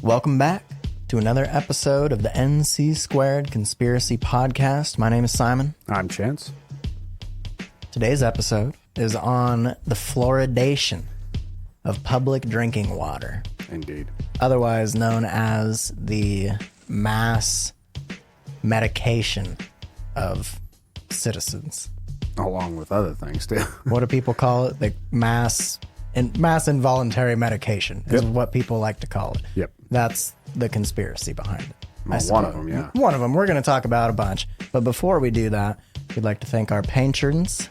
Welcome back to another episode of the NC Squared Conspiracy Podcast. My name is Simon. I'm Chance. Today's episode is on the fluoridation of public drinking water, Indeed. otherwise known as the mass medication of citizens. Along with other things, too. What do people call it? The mass involuntary medication is what people like to call it. Yep. That's the conspiracy behind it. Well, one of them, yeah. One of them. We're going to talk about a bunch. But before we do that, we'd like to thank our patrons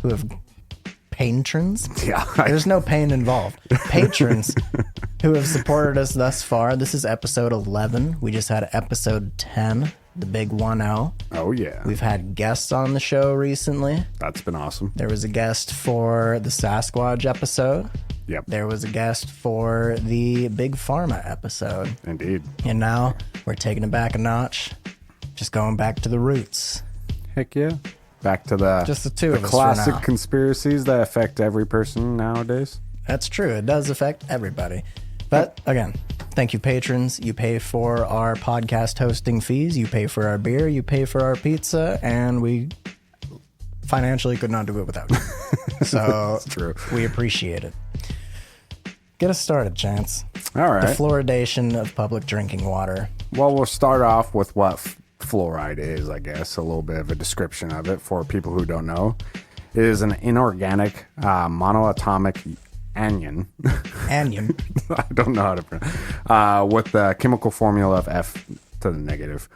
who have... Patrons? Yeah. There's no pain involved. Patrons who have supported us thus far. This is episode 11. We just had episode 10, the big 1-0. Oh, yeah. We've had guests on the show recently. That's been awesome. There was a guest for the Sasquatch episode. Yep. There was a guest for the Big Pharma episode. Indeed. And now we're taking it back a notch. Just going back to the roots. Heck yeah. Back to the Just the two of us for classic now. Conspiracies that affect every person nowadays. That's true. It does affect everybody. But again, thank you, patrons. You pay for our podcast hosting fees. You pay for our beer. You pay for our pizza. And we financially could not do it without you. So That's true. we appreciate it. Get us started, Chance. All right. The fluoridation of public drinking water. Well, we'll start off with what fluoride is, I guess. A little bit of a description of it for people who don't know. It is an inorganic monoatomic anion. Anion. I don't know how to pronounce with the chemical formula of F to the negative,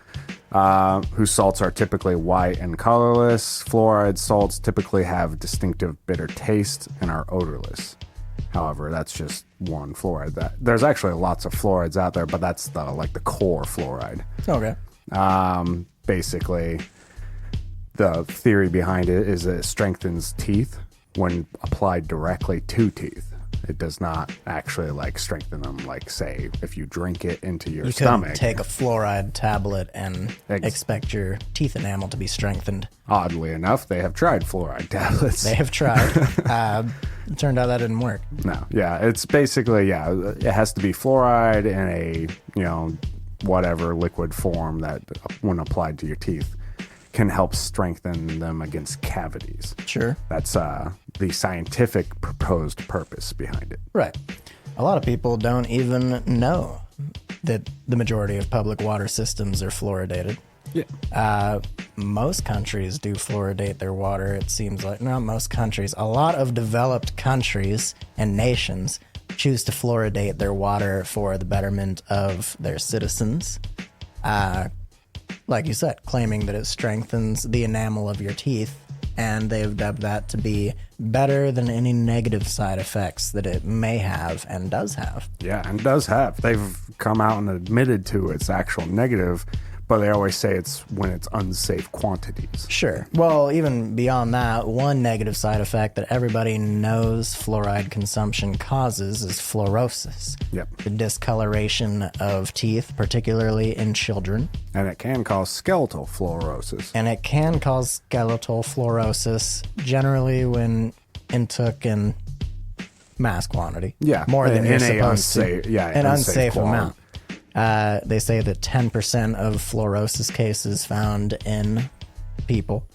whose salts are typically white and colorless. Fluoride salts typically have distinctive bitter taste and are odorless. However, that's just one fluoride. There's actually lots of fluorides out there, but that's the core fluoride. Okay. Basically, the theory behind it is that it strengthens teeth when applied directly to teeth. It does not actually strengthen them, say if you drink it into your stomach. You couldn't take a fluoride tablet and expect your teeth enamel to be strengthened. Oddly enough, they have tried fluoride tablets. They have tried. It turned out that didn't work. No, yeah, it's basically, it has to be fluoride in a, whatever liquid form that when applied to your teeth can help strengthen them against cavities. Sure. That's the scientific proposed purpose behind it. Right. A lot of people don't even know that the majority of public water systems are fluoridated. Yeah. Most countries do fluoridate their water, it seems like. Not most countries. A lot of developed countries and nations choose to fluoridate their water for the betterment of their citizens. Like you said, claiming that it strengthens the enamel of your teeth, and they've dubbed that to be better than any negative side effects that it may have and does have. Yeah, and does have. They've come out and admitted to its actual negative, but they always say it's when it's unsafe quantities. Sure. Well, even beyond that, one negative side effect that everybody knows fluoride consumption causes is fluorosis. Yep. The discoloration of teeth, particularly in children. And it can cause skeletal fluorosis. And it can cause skeletal fluorosis generally when intook in mass quantity. Yeah. More than you're in supposed to. Yeah, An unsafe quantity. amount. They say that 10% of fluorosis cases found in people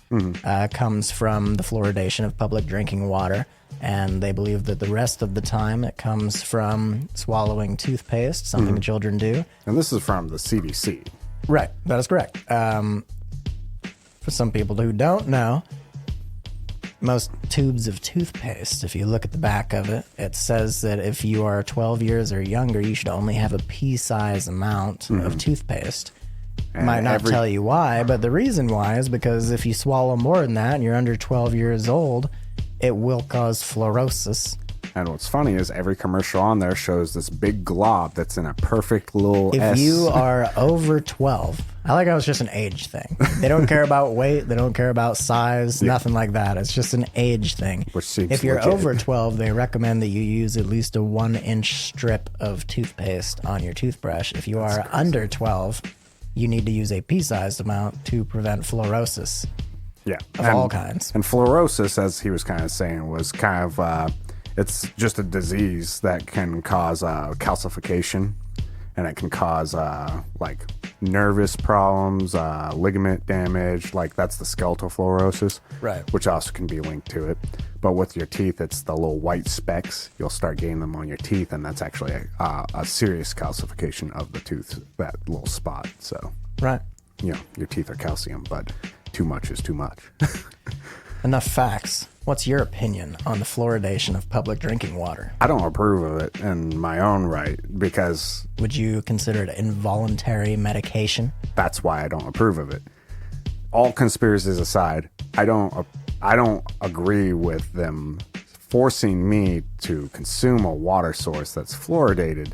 comes from the fluoridation of public drinking water. And they believe that the rest of the time it comes from swallowing toothpaste, something children do. And this is from the CDC. Right, that is correct. For some people who don't know, most tubes of toothpaste, if you look at the back of it, it says that if you are 12 years or younger, you should only have a pea-size amount of toothpaste. And Might not tell you why, but the reason why is because if you swallow more than that and you're under 12 years old, it will cause fluorosis. And what's funny is every commercial on there shows this big glob that's in a perfect little If S. you are over 12, I like how it's just an age thing. They don't care about weight. They don't care about size, nothing like that. It's just an age thing. Which seems if you're legit. over 12, they recommend that you use at least a 1-inch strip of toothpaste on your toothbrush. If you are under 12, you need to use a pea-sized amount to prevent fluorosis. Yeah. Of all kinds. And fluorosis, as he was kind of saying, was kind of, it's just a disease that can cause calcification and it can cause like nervous problems, ligament damage. Like that's the skeletal fluorosis, Right. which also can be linked to it. But with your teeth, it's the little white specks. You'll start getting them on your teeth, and that's actually a serious calcification of the tooth, that little spot. So, Right. you know, your teeth are calcium, but too much is too much. Enough facts. What's your opinion on the fluoridation of public drinking water? I don't approve of it in my own right, because Would you consider it involuntary medication? that's why I don't approve of it. All conspiracies aside, I don't agree with them forcing me to consume a water source that's fluoridated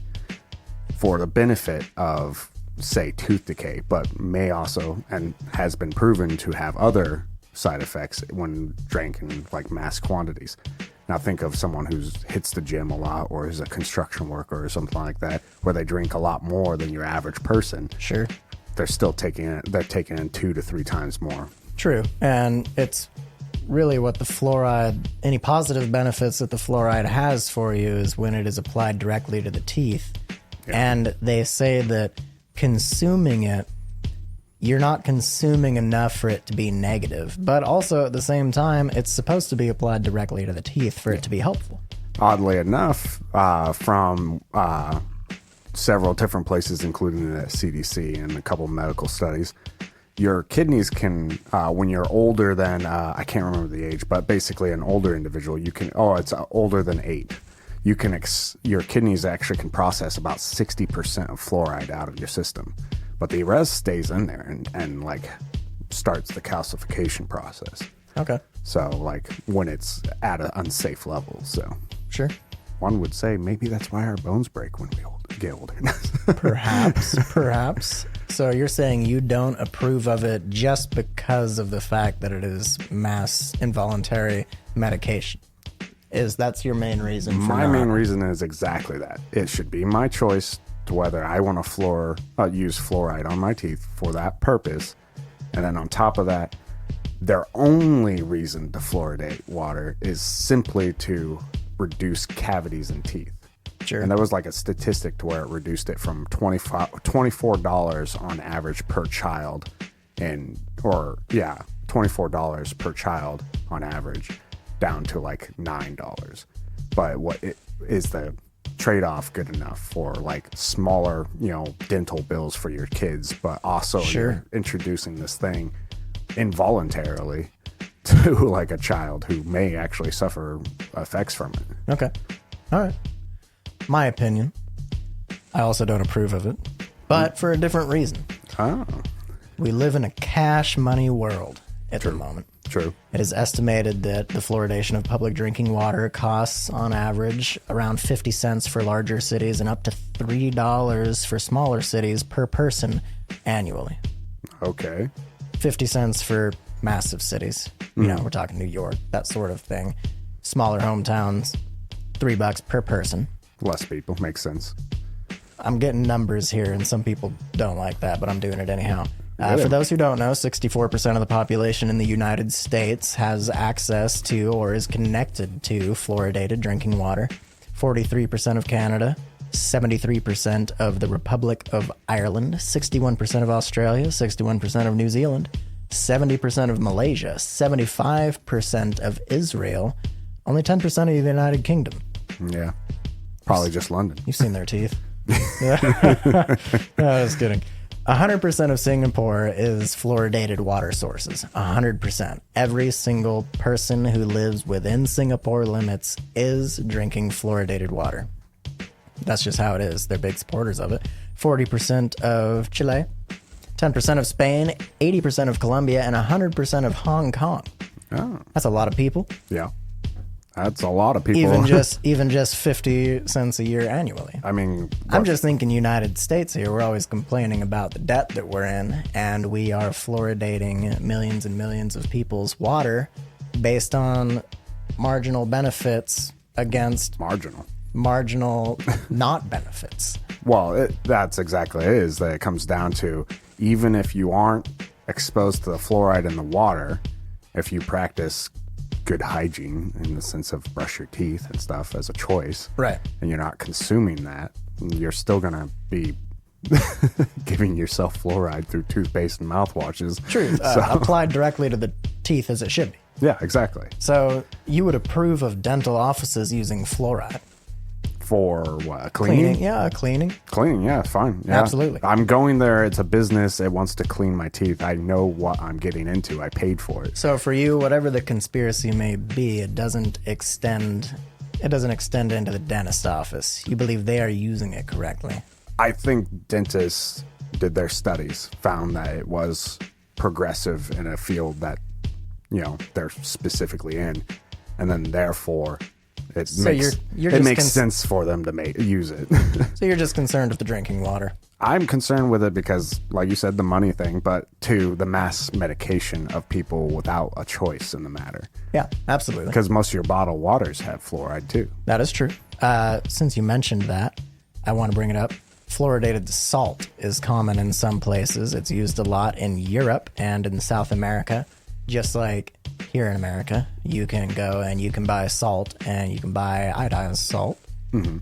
for the benefit of, say, tooth decay, but may also, and has been proven to have other side effects when drank in like mass quantities. Now think of someone who hits the gym a lot, or is a construction worker or something like that, where they drink a lot more than your average person. Sure. They're still taking in 2 to 3 times more. True. And it's really what the fluoride, any positive benefits that the fluoride has for you is when it is applied directly to the teeth. Yeah. And they say that consuming it, you're not consuming enough for it to be negative, but also at the same time, it's supposed to be applied directly to the teeth for it to be helpful. Oddly enough, from several different places, including the CDC and a couple medical studies, your kidneys can, when you're older than, I can't remember the age, but basically an older individual, you can, it's older than 8. You can, your kidneys actually can process about 60% of fluoride out of your system. But the rest stays in there and like starts the calcification process. Okay. So like when it's at an unsafe level. So sure. One would say maybe that's why our bones break when we get older. Perhaps. So you're saying you don't approve of it just because of the fact that it is mass involuntary medication. That's your main reason for My main reason is exactly that. It should be my choice to whether I want to use fluoride on my teeth for that purpose. And then on top of that, their only reason to fluoridate water is simply to reduce cavities in teeth. Sure. And there was like a statistic to where it reduced it from $24 on average per child, $24 per child on average, down to like $9. But what it is the trade-off good enough for like smaller, dental bills for your kids, but also you're introducing this thing involuntarily to like a child who may actually suffer effects from it. Okay. All right. My opinion, I also don't approve of it, but for a different reason. Oh. We live in a cash money world at the moment. True. It is estimated that the fluoridation of public drinking water costs on average around 50 cents for larger cities and up to $3 for smaller cities per person annually. Okay. 50 cents for massive cities. We're talking New York, that sort of thing. Smaller hometowns, $3 per person. Less people, makes sense. I'm getting numbers here, and some people don't like that, but I'm doing it anyhow. For those who don't know, 64% of the population in the United States has access to or is connected to fluoridated drinking water. 43% of Canada, 73% of the Republic of Ireland, 61% of Australia, 61% of New Zealand, 70% of Malaysia, 75% of Israel, only 10% of the United Kingdom. Yeah. Probably just London. You've seen their teeth. I was kidding. 100% of Singapore is fluoridated water sources. 100%. Every single person who lives within Singapore limits is drinking fluoridated water. That's just how it is. They're big supporters of it. 40% of Chile, 10% of Spain, 80% of Colombia, and 100% of Hong Kong. Oh. That's a lot of people. Yeah. That's a lot of people. Even just 50 cents a year annually. I mean, I'm just thinking United States here. We're always complaining about the debt that we're in, and we are fluoridating millions and millions of people's water based on marginal benefits against marginal not benefits. Well, that's exactly it is that it comes down to, even if you aren't exposed to the fluoride in the water, if you practice good hygiene in the sense of brush your teeth and stuff as a choice, right, and you're not consuming that, you're still going to be giving yourself fluoride through toothpaste and mouthwashes. True. Applied directly to the teeth as it should be. Yeah, exactly. So you would approve of dental offices using fluoride? For what? Cleaning? Yeah, cleaning. Cleaning, yeah, fine. Yeah. Absolutely. I'm going there. It's a business. It wants to clean my teeth. I know what I'm getting into. I paid for it. So for you, whatever the conspiracy may be, it doesn't extend into the dentist office. You believe they are using it correctly. I think dentists did their studies, found that it was progressive in a field that, they're specifically in. And then therefore... It makes sense for them to use it. So you're just concerned with the drinking water. I'm concerned with it because, like you said, the money thing, but the mass medication of people without a choice in the matter. Yeah, absolutely. Because most of your bottled waters have fluoride too. That is true. Since you mentioned that, I want to bring it up. Fluoridated salt is common in some places. It's used a lot in Europe and in South America. Just like here in America, you can go and you can buy salt and you can buy iodized salt. Mm-hmm.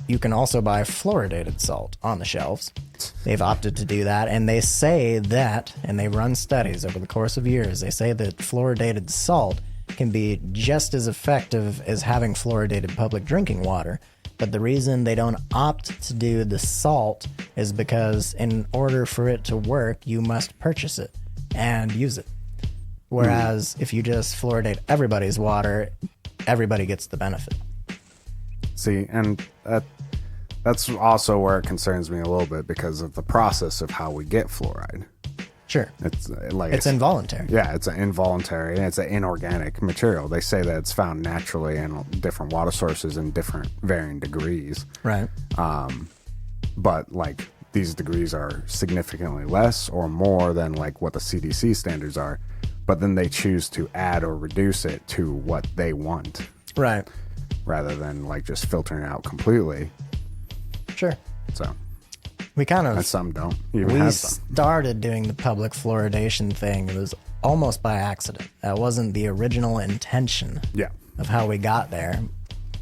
You can also buy fluoridated salt on the shelves. They've opted to do that, and they say that, and they run studies over the course of years, they say that fluoridated salt can be just as effective as having fluoridated public drinking water. But the reason they don't opt to do the salt is because in order for it to work, you must purchase it and use it. Whereas if you just fluoridate everybody's water, everybody gets the benefit. See, and that's also where it concerns me a little bit because of the process of how we get fluoride. Sure. It's involuntary. Yeah, it's an involuntary, and it's an inorganic material. They say that it's found naturally in different water sources in different varying degrees. Right. But these degrees are significantly less or more than what the CDC standards are. But then they choose to add or reduce it to what they want. Right. Rather than just filtering it out completely. Sure. So and some don't. We started doing the public fluoridation thing. It was almost by accident. That wasn't the original intention of how we got there.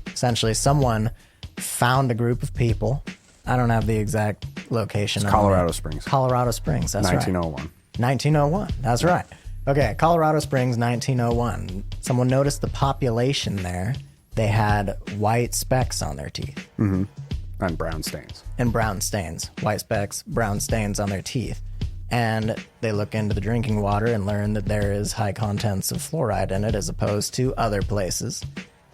Essentially, someone found a group of people. I don't have the exact location. It's Colorado Springs. Colorado Springs, that's 1901. right. 1901, that's right. Okay, Colorado Springs, 1901. Someone noticed the population there. They had white specks on their teeth. Mm-hmm. And brown stains. White specks, brown stains on their teeth. And they look into the drinking water and learn that there is high contents of fluoride in it as opposed to other places.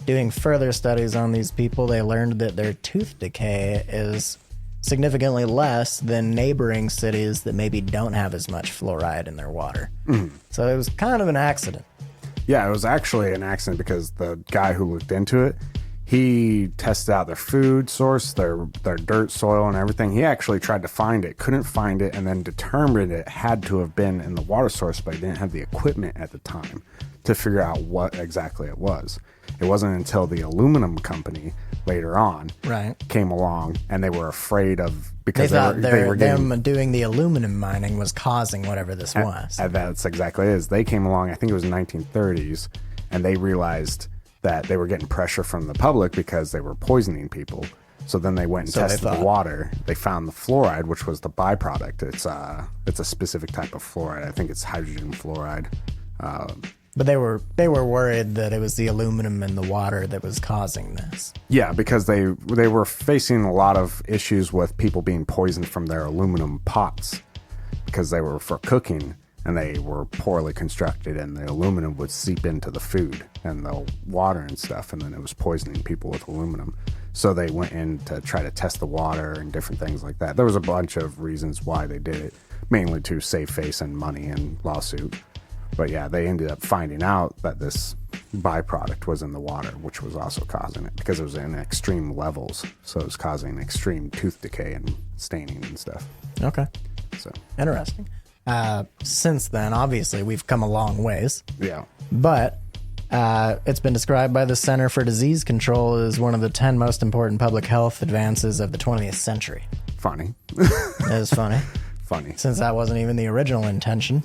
Doing further studies on these people, they learned that their tooth decay is significantly less than neighboring cities that maybe don't have as much fluoride in their water. Mm. So it was kind of an accident. Yeah, it was actually an accident because the guy who looked into it, he tested out their food source, their dirt, soil, and everything. He actually tried to find it, couldn't find it, and then determined it had to have been in the water source, but he didn't have the equipment at the time to figure out what exactly it was. It wasn't until the aluminum company later on came along, and they were afraid of because they were them doing the aluminum mining was causing whatever this was. That's exactly it. They came along, I think it was 1930s, and they realized that they were getting pressure from the public because they were poisoning people. So then they went and tested the water. They found the fluoride, which was the byproduct. It's a specific type of fluoride. I think it's hydrogen fluoride. But they were worried that it was the aluminum in the water that was causing this. Yeah, because they were facing a lot of issues with people being poisoned from their aluminum pots because they were for cooking and they were poorly constructed, and the aluminum would seep into the food and the water and stuff, and then it was poisoning people with aluminum. So they went in to try to test the water and different things like that. There was a bunch of reasons why they did it, mainly to save face and money and lawsuit. But yeah, they ended up finding out that this byproduct was in the water, which was also causing it because it was in extreme levels. So it was causing extreme tooth decay and staining and stuff. Okay. So interesting. Since then, obviously, we've come a long ways. Yeah. But it's been described by the Center for Disease Control as one of the 10 most important public health advances of the 20th century. Funny. It is funny. Funny. Since that wasn't even the original intention.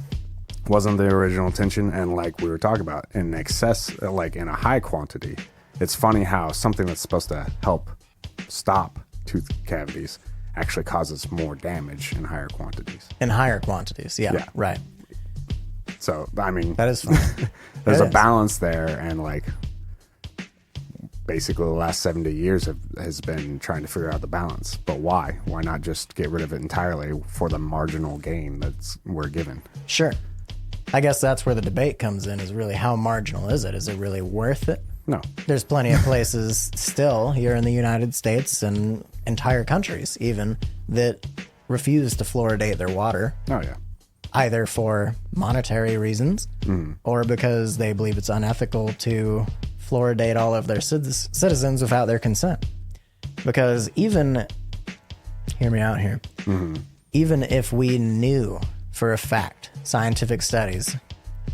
Wasn't the original intention, and like we were talking about, in excess, like in a high quantity. It's funny how something that's supposed to help stop tooth cavities actually causes more damage in higher quantities. In higher quantities, yeah. Right. So, I mean, That is fine. there's a balance there, and like basically the last 70 years has been trying to figure out the balance. But why? Why not just get rid of it entirely for the marginal gain we're given? Sure. I guess that's where the debate comes in, is really how marginal is it? Is it really worth it? No. There's plenty of places still here in the United States and entire countries even that refuse to fluoridate their water. Oh, yeah. Either for monetary reasons or because they believe it's unethical to fluoridate all of their citizens without their consent. Because even, hear me out here, even if we knew for a fact, scientific studies,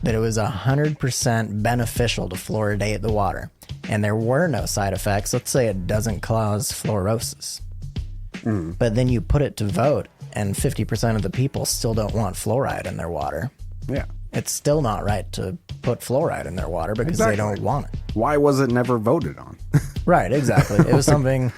that it was 100% beneficial to fluoridate the water, and there were no side effects, let's say it doesn't cause fluorosis, but then you put it to vote, and 50% of the people still don't want fluoride in their water. Yeah. It's still not right to put fluoride in their water because they don't want it. Why was it never voted on? Right, exactly. It was something...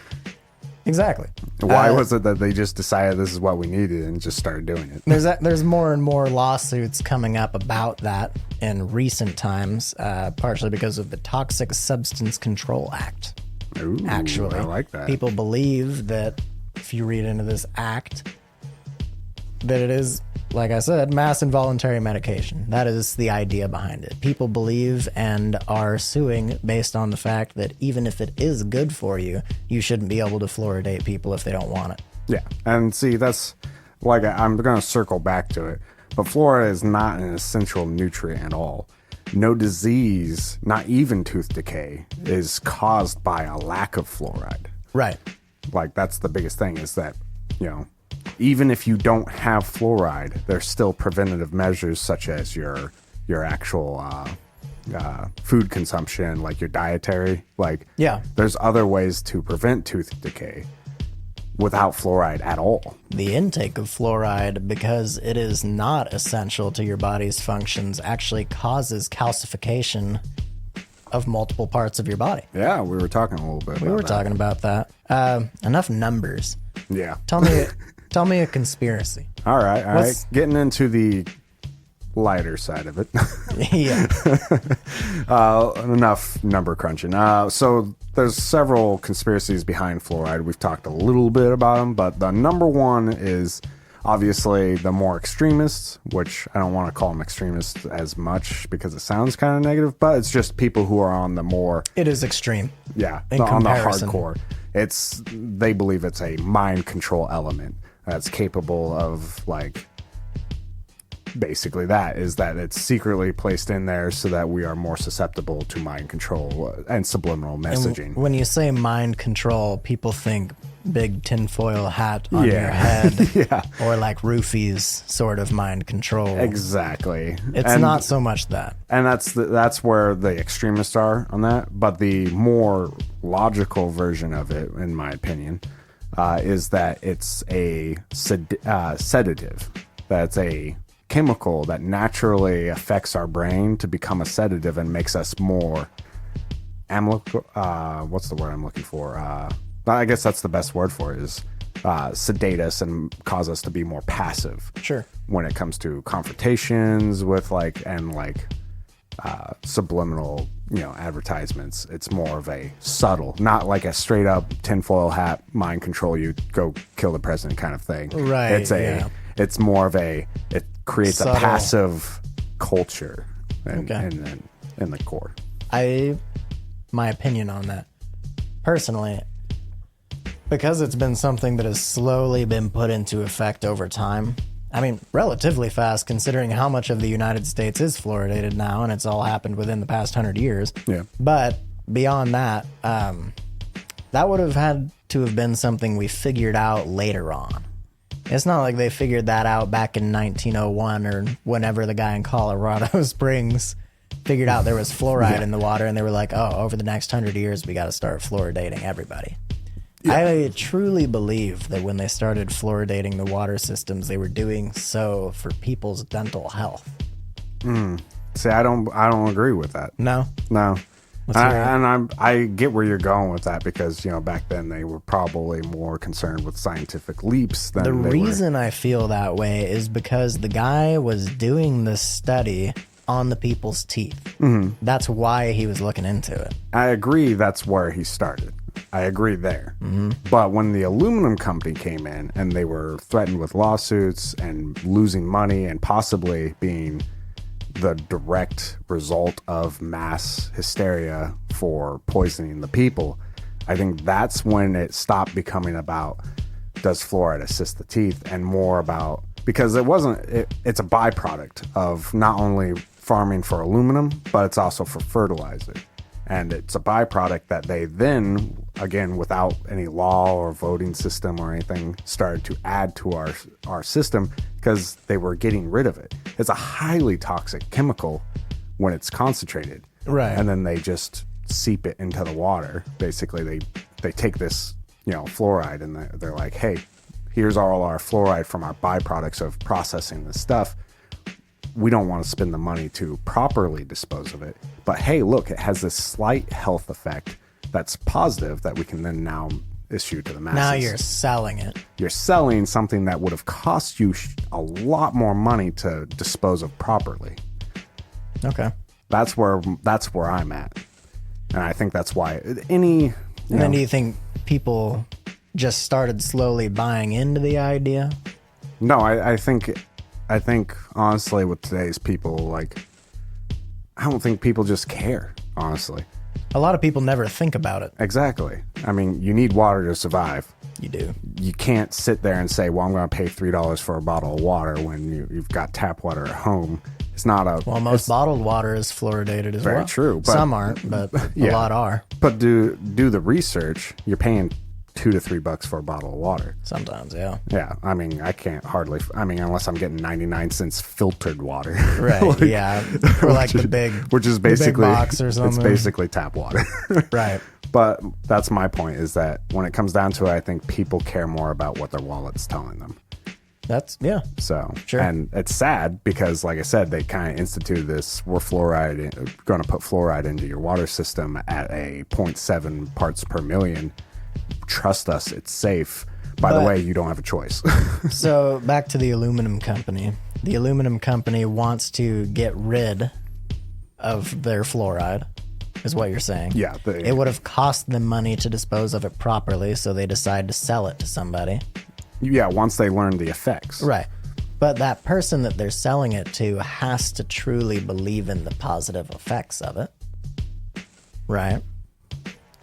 Exactly. Why was it that they just decided this is what we needed and just started doing it? There's more and more lawsuits coming up about that in recent times, partially because of the Toxic Substance Control Act. Ooh, Actually, I like that. People believe that if you read into this act, that it is, like I said, mass involuntary medication. That is the idea behind it. People believe and are suing based on the fact that even if it is good for you, you shouldn't be able to fluoridate people if they don't want it. Yeah, and see, that's like I'm going to circle back to it, but fluoride is not an essential nutrient at all. No disease, not even tooth decay, is caused by a lack of fluoride. Right. Like, that's the biggest thing, is that, you know, even if you don't have fluoride, there's still preventative measures such as your actual food consumption, like your dietary. Like, there's other ways to prevent tooth decay without fluoride at all. The intake of fluoride, because it is not essential to your body's functions, actually causes calcification of multiple parts of your body. Yeah, we were talking a little bit about that. We were talking about that. Enough numbers. Yeah. Tell me a conspiracy. All right. Getting into the lighter side of it. Yeah. Enough number crunching. So there's several conspiracies behind fluoride. We've talked a little bit about them, but the number one is obviously the more extremists, which I don't want to call them extremists as much because it sounds kind of negative, but it's just people who are on the more... It is extreme. Yeah, in on the comparison. hardcore. They believe it's a mind control element that's capable of, like, basically that it's secretly placed in there so that we are more susceptible to mind control and subliminal messaging. And when you say mind control, people think big tinfoil hat on your head, or like roofies sort of mind control. Exactly. It's not so much that. And that's where the extremists are on that. But the more logical version of it, in my opinion, is that it's a sedative. That's a chemical that naturally affects our brain to become a sedative and makes us more what's the word I'm looking for? I guess that's the best word for it, is sedate us and cause us to be more passive. Sure. When it comes to confrontations with subliminal, advertisements. It's more of a subtle, not like a straight up tinfoil hat, mind control you, go kill the president kind of thing. Right. It's more of it creates subtle. a passive culture in the core. My opinion on that, personally, because it's been something that has slowly been put into effect over time. I mean, relatively fast considering how much of the United States is fluoridated now, and it's all happened within the past 100 years. Yeah. But beyond that, that would have had to have been something we figured out later on. It's not like they figured that out back in 1901 or whenever the guy in Colorado Springs figured out there was fluoride in the water, and they were like, oh, over the next 100 years, we got to start fluoridating everybody. Yeah. I truly believe that when they started fluoridating the water systems, they were doing so for people's dental health. See, I don't agree with that. No? No. I get where you're going with that because, back then they were probably more concerned with scientific leaps than the reason I feel that way is because the guy was doing this study on the people's teeth. Mm-hmm. That's why he was looking into it. I agree that's where he started. I agree there. Mm-hmm. But when the aluminum company came in and they were threatened with lawsuits and losing money and possibly being the direct result of mass hysteria for poisoning the people, I think that's when it stopped becoming about does fluoride assist the teeth and more about, because it's a byproduct of not only farming for aluminum, but it's also for fertilizer. And it's a byproduct that they then, again, without any law or voting system or anything, started to add to our system because they were getting rid of it. It's a highly toxic chemical when it's concentrated. Right. And then they just seep it into the water. Basically, they take this, fluoride and they're like, hey, here's all our fluoride from our byproducts of processing this stuff. We don't want to spend the money to properly dispose of it. But hey, look, it has this slight health effect that's positive that we can then now issue to the masses. Now you're selling it. You're selling something that would have cost you a lot more money to dispose of properly. Okay. That's where I'm at. And I think that's why And then do you think people just started slowly buying into the idea? No, I think honestly with today's people, I don't think people just care, honestly. A lot of people never think about it. Exactly. I mean, you need water to survive. You do. You can't sit there and say, well, I'm going to pay $3 for a bottle of water when you've got tap water at home. It's not a... Well, most bottled water is fluoridated as well. Very true. But, some aren't, but a lot are. But do the research. You're paying $2 to $3 for a bottle of water. Sometimes, yeah. Yeah, I mean, I can't hardly... unless I'm getting 99 cents filtered water. Right, yeah. Or the big... Which is basically... big box or something. It's basically tap water. Right. But that's my point, is that when it comes down to it, I think people care more about what their wallet's telling them. Yeah. So, sure. And it's sad because, like I said, they kind of instituted this, we're going to put fluoride into your water system at a 0.7 parts per million. Trust us, it's safe. By the way, you don't have a choice. So back to the aluminum company. The aluminum company wants to get rid of their fluoride, is what you're saying. Yeah. It would have cost them money to dispose of it properly, so they decide to sell it to somebody. Yeah, once they learn the effects. Right. But that person that they're selling it to has to truly believe in the positive effects of it. Right?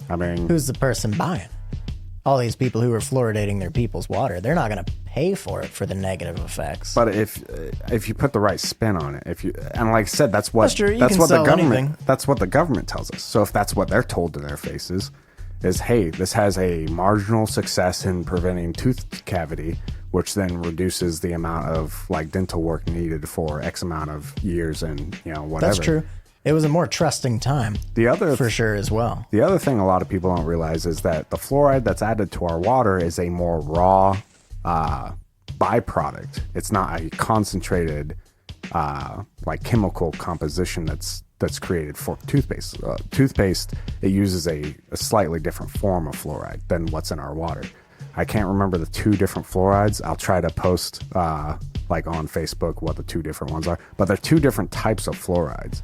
I mean... Who's the person buying? All these people who are fluoridating their people's water, they're not going to pay for it for the negative effects. But if you put the right spin on it, and like I said, that's what the government tells us. So if that's what they're told to their faces, is hey, this has a marginal success in preventing tooth cavity, which then reduces the amount of dental work needed for X amount of years and whatever. That's true. It was a more trusting time. For sure as well. The other thing a lot of people don't realize is that the fluoride that's added to our water is a more raw byproduct. It's not a concentrated chemical composition that's created for toothpaste. Toothpaste, it uses a slightly different form of fluoride than what's in our water. I can't remember the two different fluorides. I'll try to post on Facebook what the two different ones are. But they're two different types of fluorides.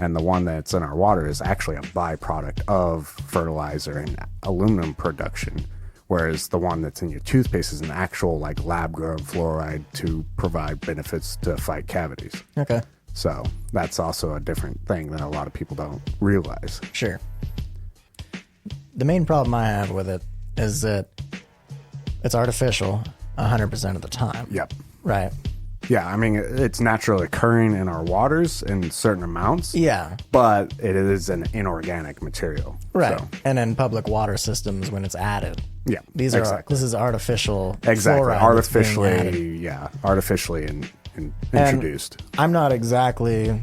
And the one that's in our water is actually a byproduct of fertilizer and aluminum production. Whereas the one that's in your toothpaste is an actual lab-grown fluoride to provide benefits to fight cavities. Okay. So that's also a different thing that a lot of people don't realize. Sure. The main problem I have with it is that it's artificial 100% of the time. Yep. Right. Yeah, I mean, it's naturally occurring in our waters in certain amounts. Yeah. But it is an inorganic material. Right. So. And in public water systems when it's added. Yeah. This is artificial. Exactly. Artificially, artificially introduced. And I'm not exactly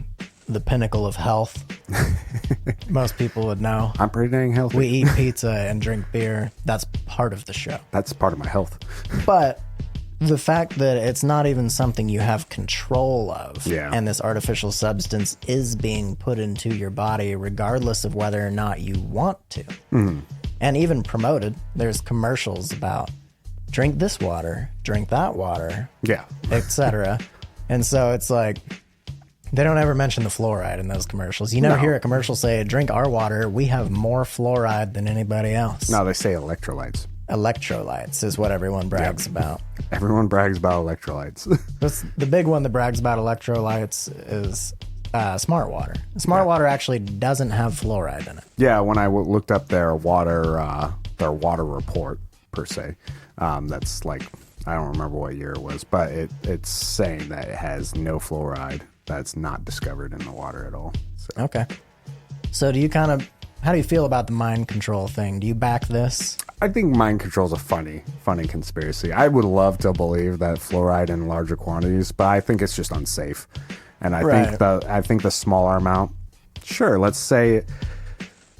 the pinnacle of health. Most people would know. I'm pretty dang healthy. We eat pizza and drink beer. That's part of the show. That's part of my health. But the fact that it's not even something you have control of, and this artificial substance is being put into your body regardless of whether or not you want to. And even promoted, there's commercials about drink this water, drink that water, etc. And so it's like, they don't ever mention the fluoride in those commercials. You never hear a commercial say, drink our water, we have more fluoride than anybody else. No, they say electrolytes. Electrolytes is what everyone brags about. Everyone brags about electrolytes. The big one that brags about electrolytes is smart water. Smart water actually doesn't have fluoride in it. Yeah, when I looked up their water report, per se, that's like, I don't remember what year it was, but it's saying that it has no fluoride that's not discovered in the water at all. So. Okay. So how do you feel about the mind control thing? Do you back this? I think mind control is a funny conspiracy. I would love to believe that fluoride in larger quantities, but I think it's just unsafe. And I think the smaller amount, sure, let's say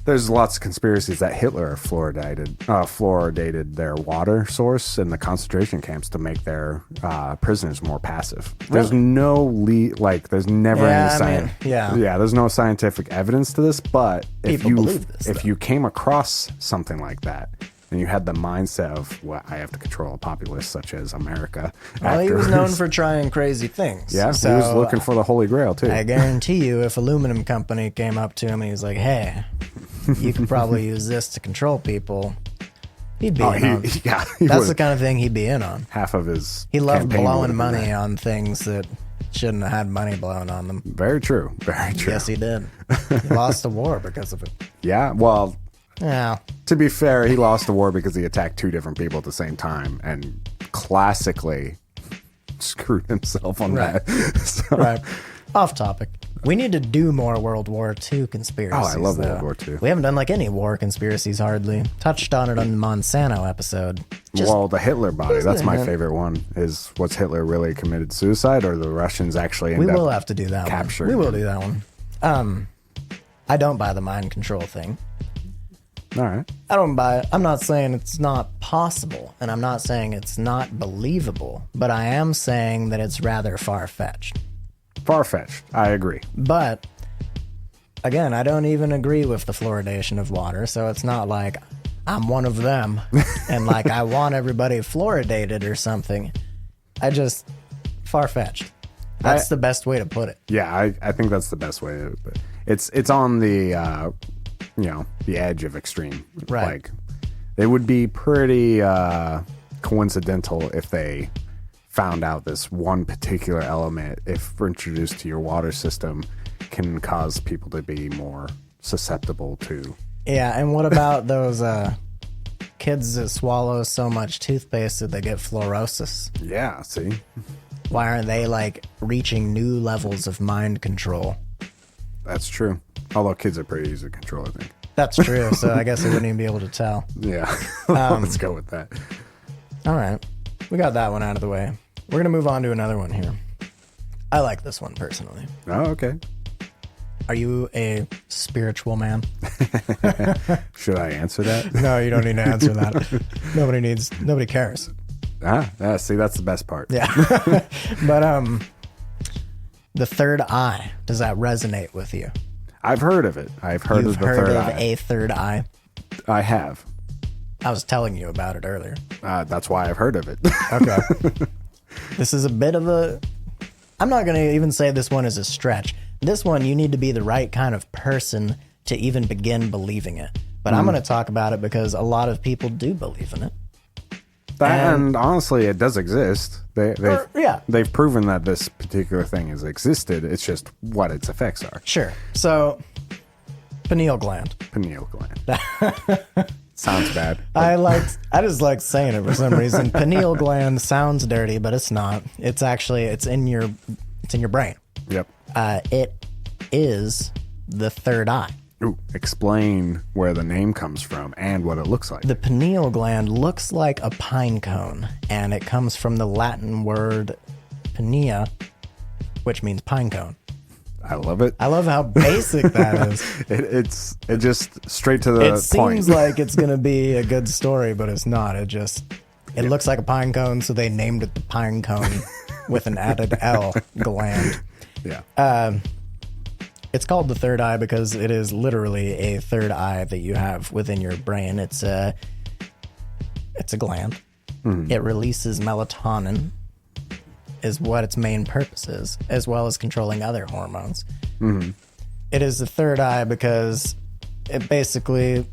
there's lots of conspiracies that Hitler fluoridated their water source in the concentration camps to make their prisoners more passive. There's there's never any science. There's no scientific evidence to this, but if you came across something like that and you had the mindset of, well, I have to control a populace such as America. Well, he was known for trying crazy things. Yeah, so he was looking for the Holy Grail too. I guarantee you, if Aluminum Company came up to him and he was like, hey, you could probably use this to control people, he'd be in on. Yeah, that's the kind of thing he'd be in on. Half of his He loved blowing money on things that shouldn't have had money blown on them. Very true. Very true. Yes, he did. He lost a war because of it. Yeah, well... Yeah. To be fair, he lost the war because he attacked two different people at the same time and classically screwed himself on that. So. Right. Off topic. We need to do more World War II conspiracies. Oh, I love World War II. We haven't done like any war conspiracies hardly. Touched on it on the Monsanto episode. Well, the Hitler body, that's my favorite one. Was Hitler really committed suicide or the Russians actually We will have to do that captured one. We will do that one. I don't buy the mind control thing. All right. I don't buy it. I'm not saying it's not possible, and I'm not saying it's not believable, but I am saying that it's rather far-fetched. Far-fetched. I agree. But, again, I don't even agree with the fluoridation of water, so it's not like I'm one of them, and like I want everybody fluoridated or something. Far-fetched. That's the best way to put it. Yeah, I think that's the best way to put it. It's on the... the edge of extreme. Right. Like, it would be pretty coincidental if they found out this one particular element, if introduced to your water system, can cause people to be more susceptible to. Yeah, and what about those kids that swallow so much toothpaste that they get fluorosis? Yeah, see? Why aren't they, like, reaching new levels of mind control? That's true. Although kids are pretty easy to control, I think. That's true, so I guess I wouldn't even be able to tell. Yeah. Let's go with that. All right. We got that one out of the way. We're going to move on to another one here. I like this one personally. Oh, okay. Are you a spiritual man? Should I answer that? No, you don't need to answer that. Nobody cares. See, that's the best part. Yeah. But, the third eye, does that resonate with you? I've heard of it. I've heard of the third eye. A third eye? I have. I was telling you about it earlier. That's why I've heard of it. Okay. This is a bit of a... I'm not going to even say this one is a stretch. This one, you need to be the right kind of person to even begin believing it. But I'm going to talk about it because a lot of people do believe in it. And honestly, it does exist. They've proven that this particular thing has existed. It's just what its effects are. Sure. So, pineal gland. Pineal gland. Sounds bad. I just like saying it for some reason. Pineal gland sounds dirty, but it's not. It's in your brain. Yep. It is the third eye. Ooh, explain where the name comes from and what it looks like. The pineal gland looks like a pine cone, and it comes from the Latin word pinea, which means pine cone. I love it. I love how basic that is. It just straight to the point. It seems like it's going to be a good story, but it's not. It looks like a pine cone, so they named it the pine cone with an added L, gland. Yeah. It's called the third eye because it is literally a third eye that you have within your brain. It's a gland. It releases melatonin, is what its main purpose is, as well as controlling other hormones. It is the third eye because it basically,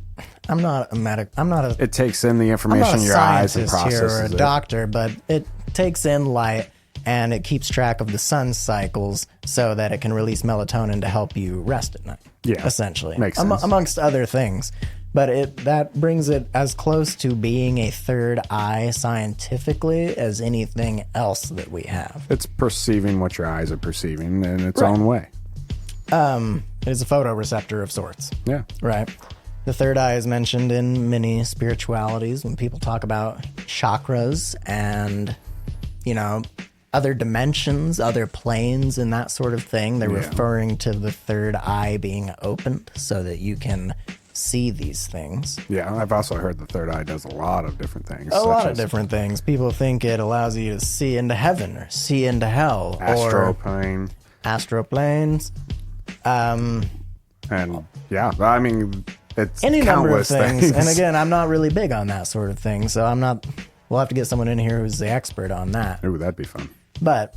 it takes in the information in your eyes and processes here or a doctor, but it takes in light and it keeps track of the sun's cycles so that it can release melatonin to help you rest at night. Yeah, essentially. Makes sense. Amongst other things. But that brings it as close to being a third eye scientifically as anything else that we have. It's perceiving what your eyes are perceiving in its own way. It is a photoreceptor of sorts. Yeah. Right. The third eye is mentioned in many spiritualities when people talk about chakras and, other dimensions, other planes, and that sort of thing. They're referring to the third eye being opened so that you can see these things. Yeah, I've also heard the third eye does a lot of different things. A lot of different things. People think it allows you to see into heaven or see into hell. Astroplane. Astroplanes. And yeah, I mean, it's any number of things. And again, I'm not really big on that sort of thing, so we'll have to get someone in here who's the expert on that. Ooh, that'd be fun. But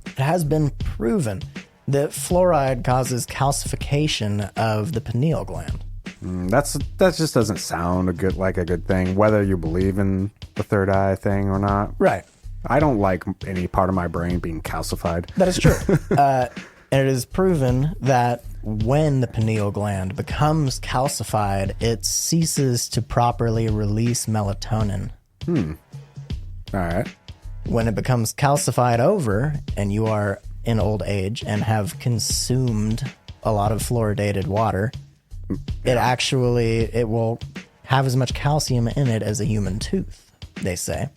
it has been proven that fluoride causes calcification of the pineal gland. That just doesn't sound like a good thing, whether you believe in the third eye thing or not. Right. I don't like any part of my brain being calcified. That is true. And it is proven that when the pineal gland becomes calcified, it ceases to properly release melatonin. All right. When it becomes calcified over and you are in old age and have consumed a lot of fluoridated water, it will have as much calcium in it as a human tooth, they say.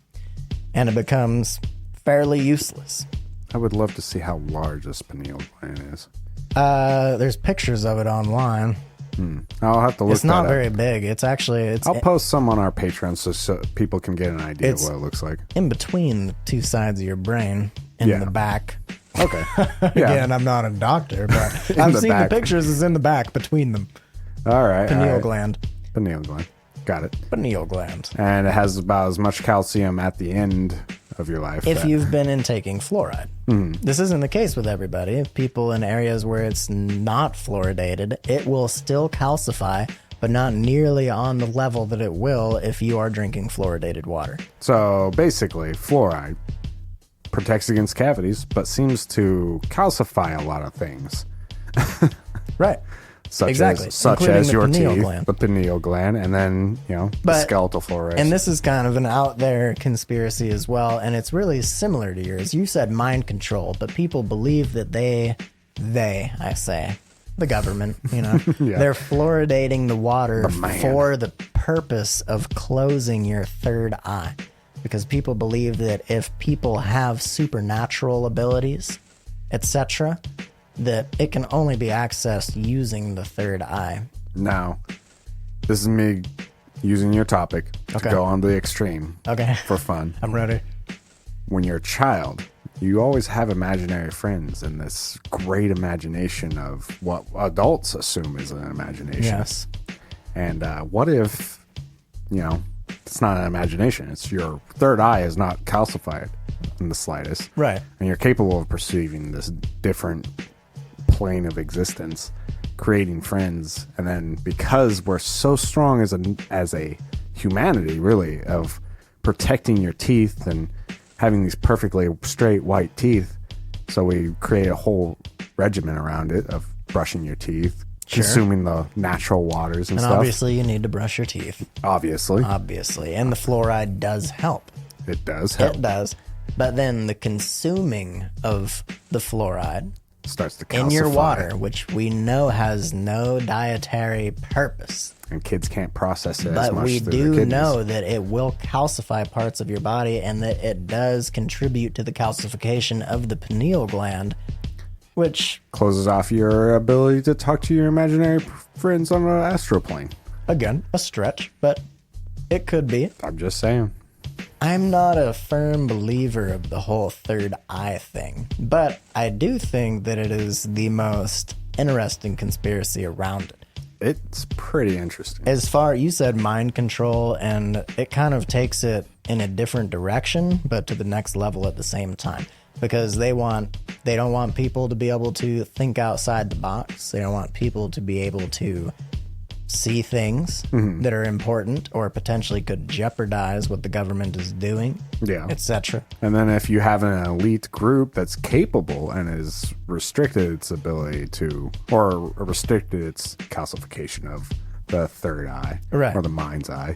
And it becomes fairly useless. I would love to see how large this pineal gland is. There's pictures of it online. I'll have to look. It's not very big. I'll post some on our Patreon so people can get an idea of what it looks like. In between the two sides of your brain, in the back. Okay. Again, I'm not a doctor, but I've seen the pictures. It's in the back between them. All right. Pineal gland. Pineal gland. Got it. Pineal gland. And it has about as much calcium at the end of your life. If you've been intaking fluoride. This isn't the case with everybody. People in areas where it's not fluoridated, it will still calcify, but not nearly on the level that it will if you are drinking fluoridated water. So basically, fluoride protects against cavities, but seems to calcify a lot of things. Right. Such as your teeth, the pineal gland, and then, the skeletal fluoride. And this is kind of an out there conspiracy as well, and it's really similar to yours. You said mind control, but people believe that the government, they're fluoridating the water for the purpose of closing your third eye. Because people believe that if people have supernatural abilities, etc., that it can only be accessed using the third eye. Now, this is me using your topic to go on to the extreme. Okay. For fun. I'm ready. When you're a child, you always have imaginary friends and this great imagination of what adults assume is an imagination. Yes. And what if, it's not an imagination. It's your third eye is not calcified in the slightest. Right. And you're capable of perceiving this different plane of existence, creating friends, and then because we're so strong as a humanity, really, of protecting your teeth and having these perfectly straight white teeth, so we create a whole regimen around it of brushing your teeth, consuming the natural waters and stuff. Obviously, you need to brush your teeth. Obviously, and the fluoride does help. It does help. It does, but then the consuming of the fluoride starts to calcify in your water, which we know has no dietary purpose. And kids can't process it but as much. We do know that it will calcify parts of your body and that it does contribute to the calcification of the pineal gland, which closes off your ability to talk to your imaginary friends on an astral plane. Again, a stretch, but it could be. I'm just saying. I'm not a firm believer of the whole third eye thing, but I do think that it is the most interesting conspiracy around it. It's pretty interesting. As far you said mind control, and it kind of takes it in a different direction, but to the next level at the same time. Because they don't want people to be able to think outside the box. They don't want people to be able to see things that are important or potentially could jeopardize what the government is doing, etc. And then if you have an elite group that's capable and is restricted its ability to, or restricted its calcification of the third eye, right, or the mind's eye,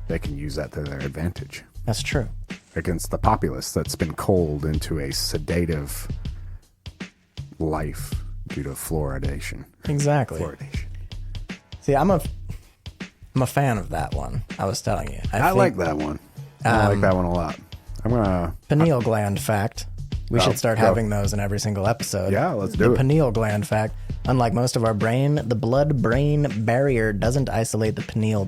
they can use that to their advantage. That's true. Against the populace that's been coaled into a sedative life due to fluoridation. Exactly. Fluoridation. See, I'm a fan of that one. I was telling you. I like that one. I like that one a lot. I'm gonna pineal gland fact. We should start having those in every single episode. Yeah, let's do it. The pineal gland fact. Unlike most of our brain, the blood-brain barrier doesn't isolate the pineal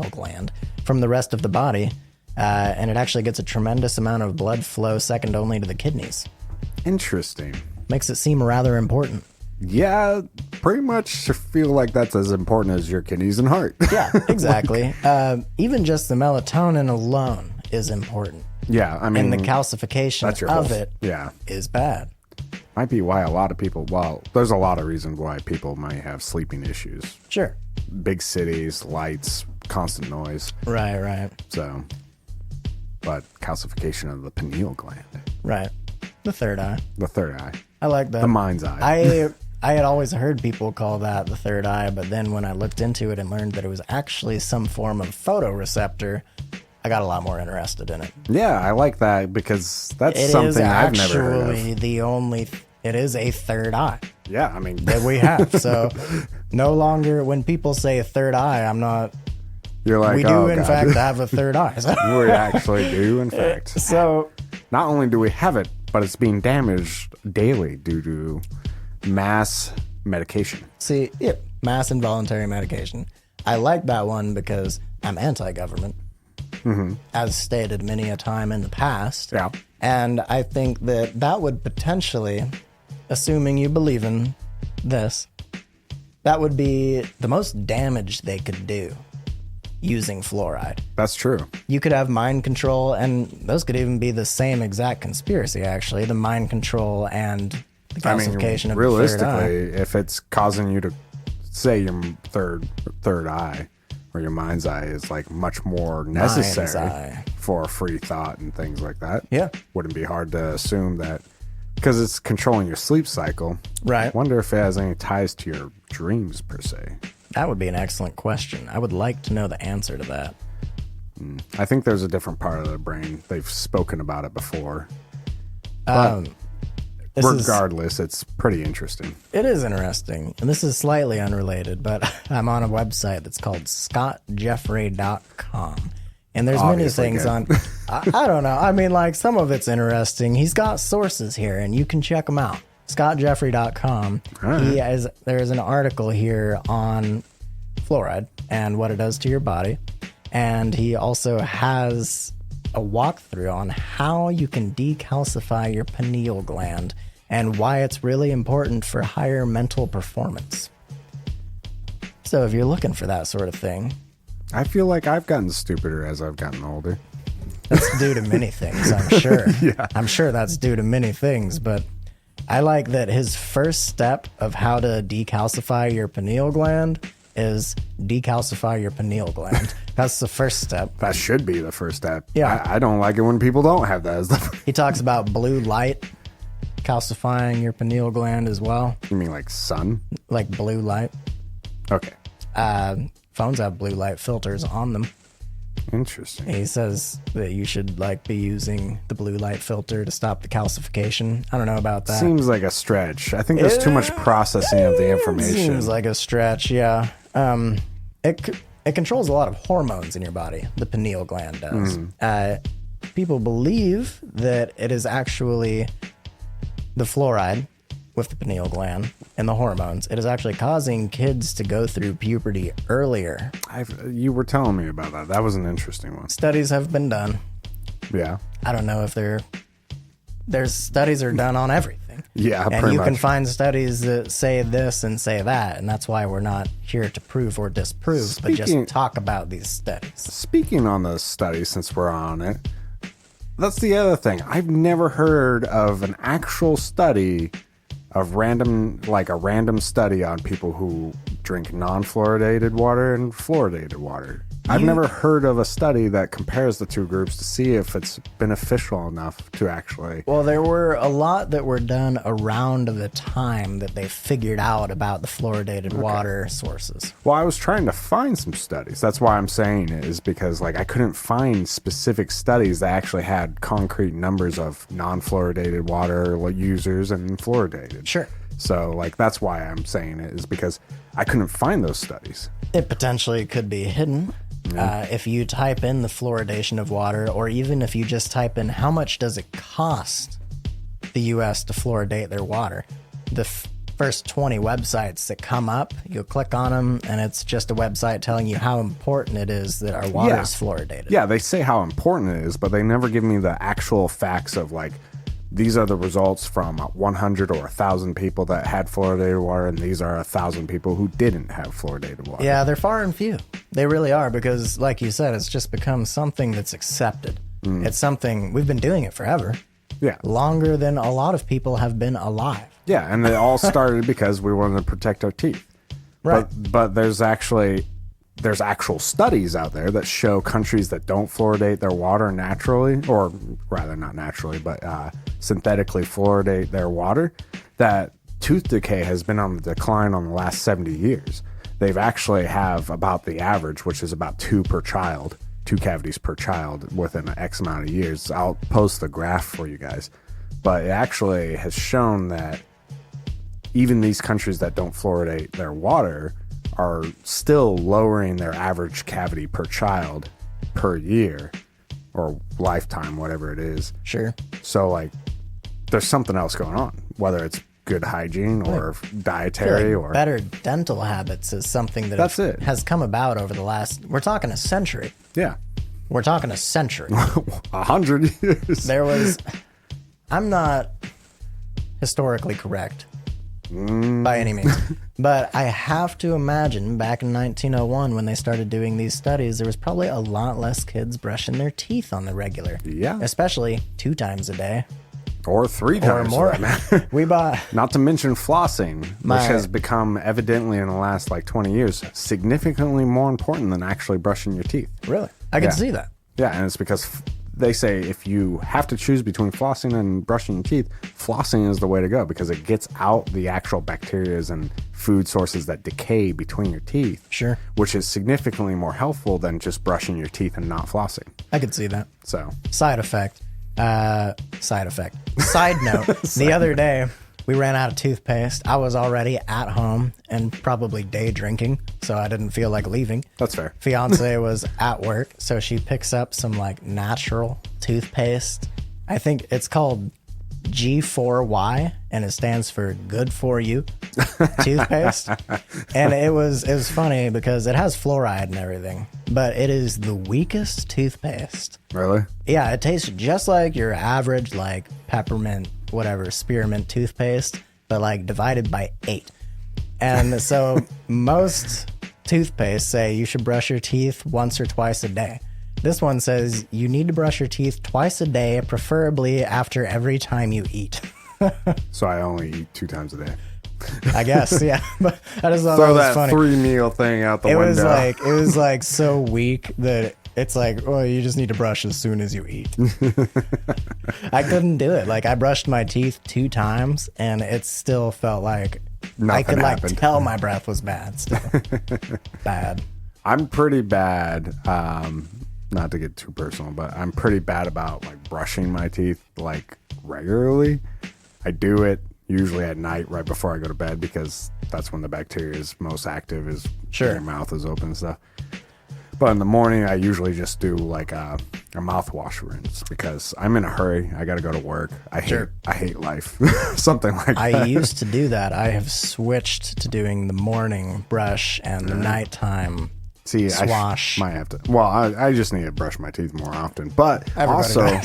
gland from the rest of the body, and it actually gets a tremendous amount of blood flow second only to the kidneys. Interesting. Makes it seem rather important. Yeah, pretty much feel like that's as important as your kidneys and heart. Yeah, exactly. Even just the melatonin alone is important. Yeah, I mean, and the calcification of it is bad. Might be why a lot of people, there's a lot of reasons why people might have sleeping issues. Sure. Big cities, lights, constant noise. Right. So, but calcification of the pineal gland. Right. The third eye. The third eye. I like that. The mind's eye. I had always heard people call that the third eye, but then when I looked into it and learned that it was actually some form of photoreceptor, I got a lot more interested in it. Yeah, I like that because that's something I've never heard of. It is a third eye. Yeah, I mean. That we have. So no longer, when people say a third eye, I'm not. You're like, we do, in fact, have a third eye. We actually do, in fact. So. Not only do we have it, but it's being damaged daily due to mass medication. See, mass involuntary medication. I like that one because I'm anti-government, as stated many a time in the past. Yeah. And I think that would potentially, assuming you believe in this, that would be the most damage they could do using fluoride. That's true. You could have mind control, and those could even be the same exact conspiracy, actually. The mind control and the calcification of the third eye. Realistically, if it's causing you to say your third eye or your mind's eye is like much more necessary for free thought and things like that. Yeah. Wouldn't be hard to assume that because it's controlling your sleep cycle. Right. Wonder if it has any ties to your dreams per se. That would be an excellent question. I would like to know the answer to that. I think there's a different part of the brain. They've spoken about it before. Regardless, it's pretty interesting. It is interesting. And this is slightly unrelated, but I'm on a website that's called scottjeffrey.com. And there's Obviously many things on... I don't know. I mean, like, some of it's interesting. He's got sources here, and you can check them out. scottjeffrey.com. Right. There's an article here on fluoride and what it does to your body. And he also has a walkthrough on how you can decalcify your pineal gland and why it's really important for higher mental performance. So if you're looking for that sort of thing... I feel like I've gotten stupider as I've gotten older. That's due to many things, I'm sure. Yeah. I'm sure that's due to many things, but I like that his first step of how to decalcify your pineal gland is decalcify your pineal gland. That's the first step. That should be the first step. Yeah. I don't like it when people don't have that as the He talks about blue light calcifying your pineal gland as well. You mean like sun? Like blue light. Okay. Phones have blue light filters on them. Interesting. He says that you should be using the blue light filter to stop the calcification. I don't know about that. Seems like a stretch. I think there's too much processing of the information. Seems like a stretch, yeah. It controls a lot of hormones in your body. The pineal gland does. People believe that it is actually the fluoride, with the pineal gland and the hormones. It is actually causing kids to go through puberty earlier. You were telling me about that. That was an interesting one. Studies have been done. Yeah. I don't know if there's studies are done on everything. Yeah, and pretty you can much. find studies that say this and say that, and that's why we're not here to prove or disprove, but just talk about these studies. Speaking on the studies, since we're on it, that's the other thing. I've never heard of an actual study of a random study on people who drink non-fluoridated water and fluoridated water. I've never heard of a study that compares the two groups to see if it's beneficial enough to actually... Well, there were a lot that were done around the time that they figured out about the fluoridated water sources. Well, I was trying to find some studies. That's why I'm saying it, is because I couldn't find specific studies that actually had concrete numbers of non-fluoridated water users and fluoridated. Sure. So, that's why I'm saying it, is because I couldn't find those studies. It potentially could be hidden. If you type in the fluoridation of water, or even if you just type in how much does it cost the U.S. to fluoridate their water, the first 20 websites that come up, you'll click on them, and it's just a website telling you how important it is that our water is fluoridated. Yeah, they say how important it is, but they never give me the actual facts of these are the results from 100 or 1,000 people that had fluoridated water, and these are 1,000 people who didn't have fluoridated water. Yeah, they're far and few. They really are, because like you said, it's just become something that's accepted. It's something, we've been doing it forever. Yeah. Longer than a lot of people have been alive. Yeah, and it all started because we wanted to protect our teeth. Right. But there's actual studies out there that show countries that don't fluoridate their water naturally, or rather not naturally, but synthetically fluoridate their water, that tooth decay has been on the decline on the last 70 years. They've actually have about the average, which is about 2 cavities per child within X amount of years. I'll post the graph for you guys. But it actually has shown that even these countries that don't fluoridate their water are still lowering their average cavity per child per year, or lifetime, whatever it is. Sure. So there's something else going on, whether it's good hygiene or dietary or better dental habits is something that has come about over the last, we're talking a century. Yeah. We're talking a century. 100 years. There was, I'm not historically correct by any means, but I have to imagine back in 1901 when they started doing these studies, there was probably a lot less kids brushing their teeth on the regular. Yeah. Especially 2 times a day. Or 3 times. Or more. We bought... Not to mention flossing, which has become evidently in the last 20 years significantly more important than actually brushing your teeth. Really? I can see that. Yeah, and it's because they say if you have to choose between flossing and brushing your teeth, flossing is the way to go because it gets out the actual bacteria and food sources that decay between your teeth. Sure. Which is significantly more helpful than just brushing your teeth and not flossing. I could see that. So. Side effect. Side note, the other day, we ran out of toothpaste. I was already at home and probably day drinking, so I didn't feel like leaving. That's fair. Fiance was at work, so she picks up some natural toothpaste. I think it's called G4Y, and it stands for good for you toothpaste. And it was funny because it has fluoride and everything, but it is the weakest toothpaste. Really? Yeah, it tastes just like your average peppermint, whatever, spearmint toothpaste, but divided by 8. And so most toothpaste say you should brush your teeth once or twice a day. This one says you need to brush your teeth twice a day, preferably after every time you eat. So I only eat 2 times a day. I guess, yeah. But I just thought Throw that was funny. 3-meal thing out the window. It was so weak that it's well, you just need to brush as soon as you eat. I couldn't do it. I brushed my teeth 2 times, and it still felt like nothing I could happened. tell my breath was bad still. Bad. I'm pretty bad. Not to get too personal, but I'm pretty bad about brushing my teeth regularly. I do it usually at night right before I go to bed because that's when the bacteria is most active, is Sure. when your mouth is open and stuff. But in the morning, I usually just do A mouthwash rinse because I'm in a hurry. I got to go to work. I hate life. Something like that. I used to do that. I have switched to doing the morning brush and the nighttime swash. Might have to. Well, I just need to brush my teeth more often. But Everybody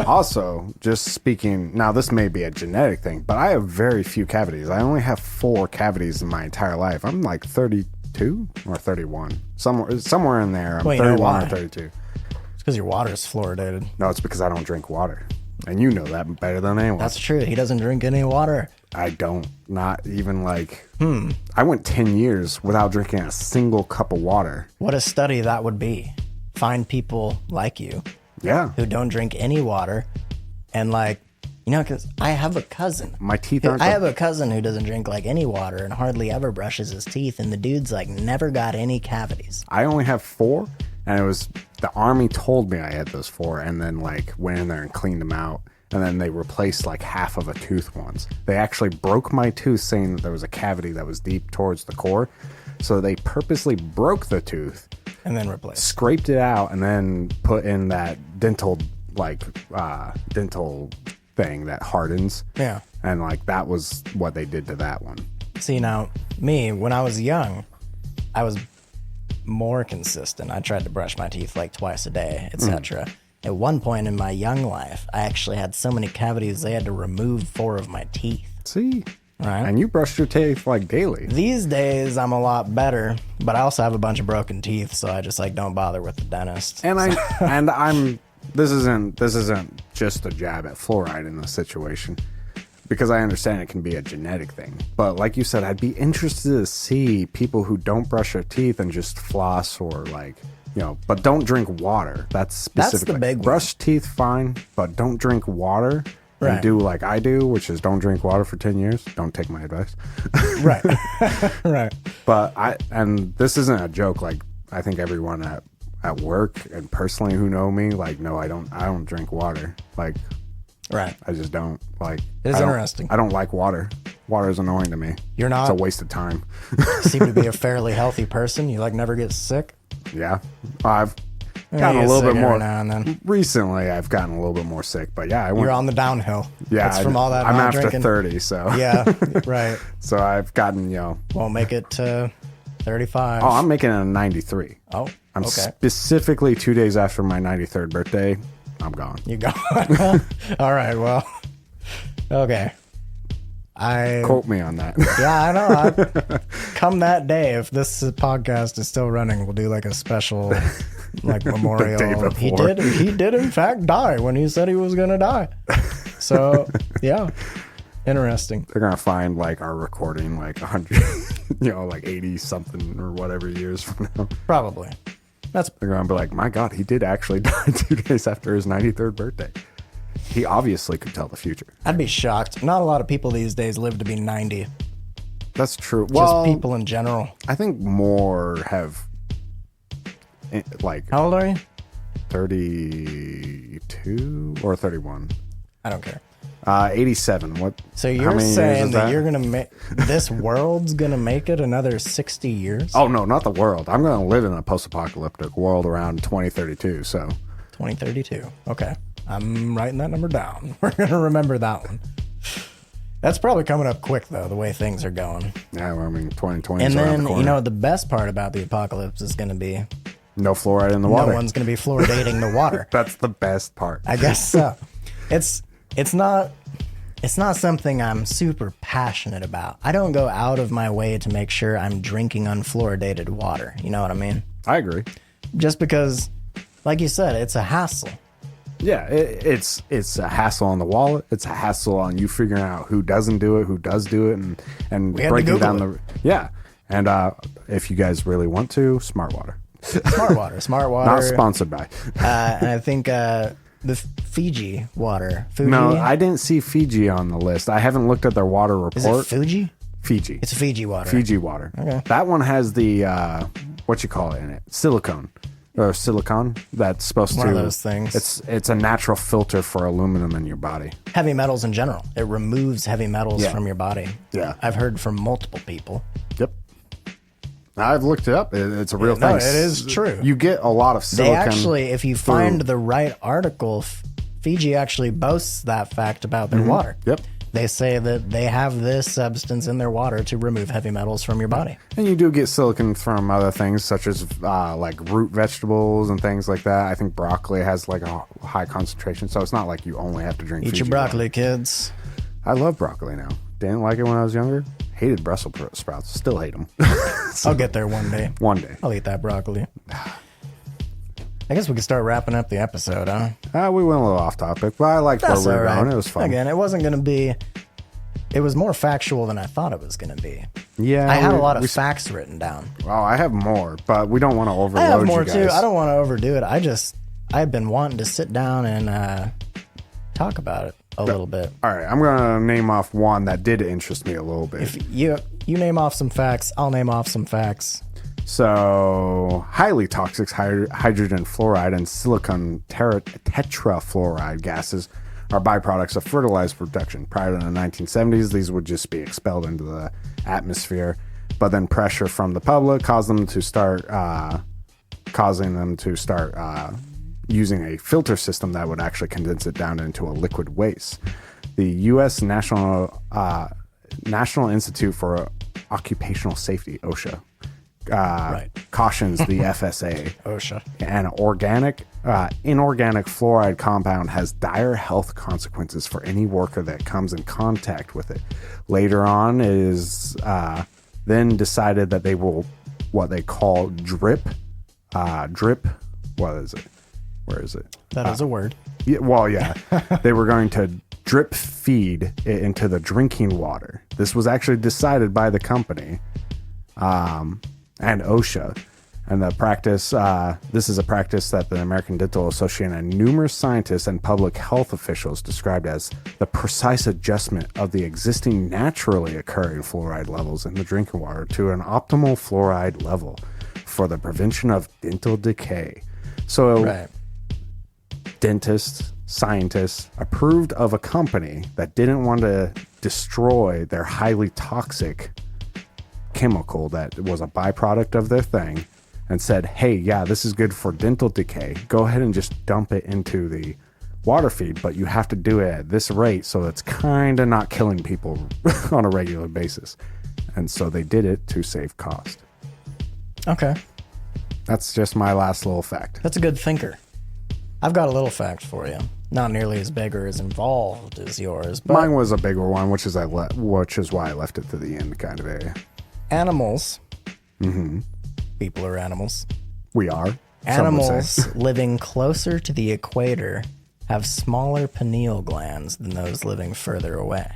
also, just speaking, now this may be a genetic thing, but I have very few cavities. I only have 4 cavities in my entire life. I'm like 32 or 31. Somewhere in there. I'm 31 or 32. Because your water is fluoridated. No, it's because I don't drink water. And you know that better than anyone. That's true. He doesn't drink any water. I don't. Not even like... I went 10 years without drinking a single cup of water. What a study that would be. Find people like you. Yeah. Who don't drink any water. And like, you know, because I have a cousin. My teeth aren't... I have a cousin who doesn't drink like any water and hardly ever brushes his teeth. And the dude's like never got any cavities. I only have 4. And it was... The army told me I had those 4 and then like went in there and cleaned them out. And then they replaced like half of a tooth once. They actually broke my tooth saying that there was a cavity that was deep towards the core. So they purposely broke the tooth. And then replaced. Scraped it out and then put in that dental thing that hardens. Yeah. And like that was what they did to that one. See, now, me, when I was young, I was more consistent. I tried to brush my teeth like twice a day, etc. At one point in my young life, I actually had so many cavities they had to remove 4 of my teeth. See? Right? And you brushed your teeth like daily. These days, I'm a lot better, but I also have a bunch of broken teeth, so I just like don't bother with the dentist. And I'm this isn't just a jab at fluoride in this situation. Because I understand it can be a genetic thing. But like you said, I'd be interested to see people who don't brush their teeth and just floss or like, you know, but don't drink water. That's specifically. That's the big one. Brush teeth, fine, but don't drink water. Right. And do like I do, which is don't drink water for 10 years. Don't take my advice. Right. Right. But and this isn't a joke. Like I think everyone at work and personally who know me, like, no, I don't drink water. Like, right. I just don't like. It's interesting. I don't like water. Water is annoying to me. You're not. It's a waste of time. Seem to be a fairly healthy person. You like never get sick. Yeah, I've gotten a little bit more now and then. Recently. I've gotten a little bit more sick, but yeah, you're on the downhill. Yeah, it's from all that. I'm after drinking. 30, so yeah, right. So I've gotten won't make it to 35. Oh, I'm making it a 93. Oh, I'm okay. specifically 2 days after my 93rd birthday. I'm gone. You gone? All right. Well, okay. Quote me on that. Yeah, I know. Come that day, if this podcast is still running, we'll do like a special, like memorial. The day before. He did in fact die when he said he was gonna die. So yeah, interesting. They're gonna find like our recording like 100, like 80 something or whatever years from now. Probably. They're gonna be like, my God, he did actually die 2 days after his 93rd birthday. He obviously could tell the future. I'd be shocked. Not a lot of people these days live to be 90. That's true. Just people in general. I think more have, like... How old are you? 32 or 31. I don't care. 87. What? So you're saying that you're going to make... This world's going to make it another 60 years? Oh, no, not the world. I'm going to live in a post-apocalyptic world around 2032, so... 2032. Okay. I'm writing that number down. We're going to remember that one. That's probably coming up quick, though, the way things are going. Yeah, well, I mean, 2020 and is around the then, corner. the best part about the apocalypse is going to be... No fluoride in the water. No one's going to be fluoridating the water. That's the best part. I guess so. It's not something I'm super passionate about. I don't go out of my way to make sure I'm drinking unfluoridated water. You know what I mean? I agree. Just because, like you said, it's a hassle. Yeah, it's a hassle on the wallet. It's a hassle on you figuring out who doesn't do it, who does do it, and breaking down the... Yeah, and if you guys really want to, Smart Water. Smart Water. Not sponsored by. And I think the Fiji water. Fuji? No, I didn't see Fiji on the list. I haven't looked at their water report. Is it Fuji? Fiji. It's Fiji water. Fiji water. Okay. That one has the, what you call it in it? Silicone. Or silicone that's supposed One to... of those things. It's a natural filter for aluminum in your body. Heavy metals in general. It removes heavy metals from your body. Yeah. I've heard from multiple people. Yep. I've looked it up. It's a real thing. No, it is true. You get a lot of silicon. They actually, if you find the right article, Fiji actually boasts that fact about their water. Yep. They say that they have this substance in their water to remove heavy metals from your body. And you do get silicon from other things, such as like root vegetables and things like that. I think broccoli has like a high concentration, so it's not like you only have to drink Eat Fiji your broccoli, water. kids. I love broccoli now. Didn't like it when I was younger. Hated Brussels sprouts. Still hate them. I'll get there one day. One day. I'll eat that broccoli. I guess we could start wrapping up the episode, huh? We went a little off topic, but I liked where we were going. It was fun. Again, it wasn't going to be... It was more factual than I thought it was going to be. Yeah. I had a lot of facts written down. Well, I have more, but we don't want to overload I have more you guys. too. I don't want to overdo it. I've been wanting to sit down and talk about it a little bit. All right, I'm going to name off one that did interest me a little bit. If you name off some facts, I'll name off some facts. So, highly toxic hydrogen fluoride and silicon tetrafluoride gases are byproducts of fertilizer production. Prior to the 1970s, these would just be expelled into the atmosphere, but then pressure from the public caused them to start using a filter system that would actually condense it down into a liquid waste. The U.S. National Institute for Occupational Safety, OSHA, cautions the FSA. OSHA. An inorganic fluoride compound has dire health consequences for any worker that comes in contact with it. Later on, it is then decided that they will, what they call drip. What is it? Where is it? That is a word. Yeah, well, yeah. They were going to drip feed it into the drinking water. This was actually decided by the company and OSHA. And the practice, this is a practice that the American Dental Association and numerous scientists and public health officials described as the precise adjustment of the existing naturally occurring fluoride levels in the drinking water to an optimal fluoride level for the prevention of dental decay. So, dentists, scientists approved of a company that didn't want to destroy their highly toxic chemical that was a byproduct of their thing, and said, hey, yeah, this is good for dental decay. Go ahead and just dump it into the water feed, but you have to do it at this rate so it's kind of not killing people on a regular basis. And so they did it to save cost. Okay. That's just my last little fact. That's a good thinker. I've got a little fact for you. Not nearly as big or as involved as yours, but mine was a bigger one, which is why I left it to the end kind of area. Animals. People are animals. We are. Animals living closer to the equator have smaller pineal glands than those living further away.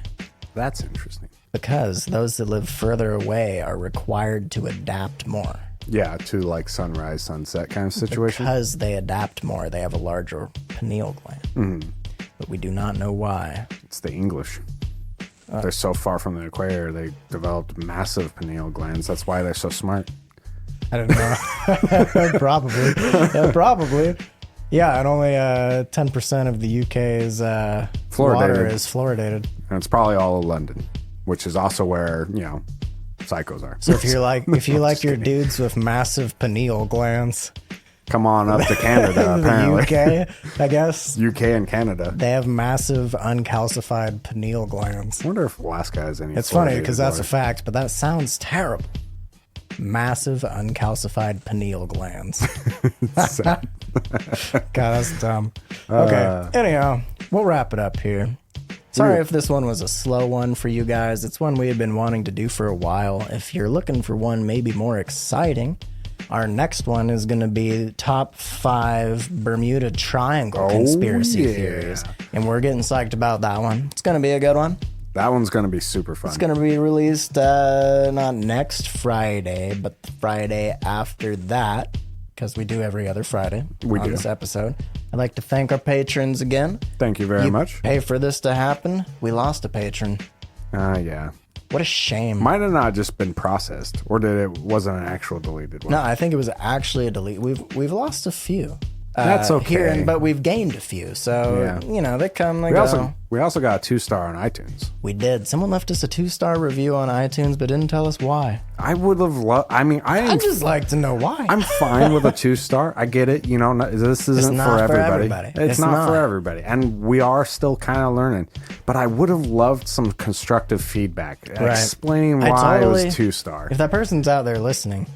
That's interesting. Because those that live further away are required to adapt more. Yeah, to like sunrise, sunset kind of situation. Because they adapt more, they have a larger pineal gland. But we do not know why. It's the English. They're so far from the equator, they developed massive pineal glands. That's why they're so smart. I don't know. Probably. Yeah, probably. Yeah, and only 10% of the UK's water is fluoridated. And it's probably all of London, which is also where, psychos are. So if you like your dudes with massive pineal glands, come on up to Canada, apparently. The UK, I guess. UK and Canada. They have massive uncalcified pineal glands. I wonder if Alaska has any. It's funny because that's a fact, but that sounds terrible. Massive uncalcified pineal glands. God, that's dumb. Okay. Anyhow, we'll wrap it up here. Sorry if this one was a slow one for you guys. It's one we had been wanting to do for a while. If you're looking for one maybe more exciting, our next one is going to be top 5 Bermuda Triangle conspiracy theories. And we're getting psyched about that one. It's going to be a good one. That one's going to be super fun. It's going to be released not next Friday, but the Friday after that, because we do every other Friday on this episode. I'd like to thank our patrons again. Thank you very much. Pay for this to happen. We lost a patron. Yeah. What a shame. Might have not just been processed, or wasn't an actual deleted one? No, I think it was actually a delete. We've lost a few. That's okay. But we've gained a few. So, they come, they go. We also got a 2-star on iTunes. We did. Someone left us a 2-star review on iTunes, but didn't tell us why. I would have loved... I'd just like to know why. I'm fine with a 2-star. I get it. This isn't for everybody. It's not for everybody. And we are still kind of learning. But I would have loved some constructive feedback. Right. Explaining why it was 2-star. If that person's out there listening...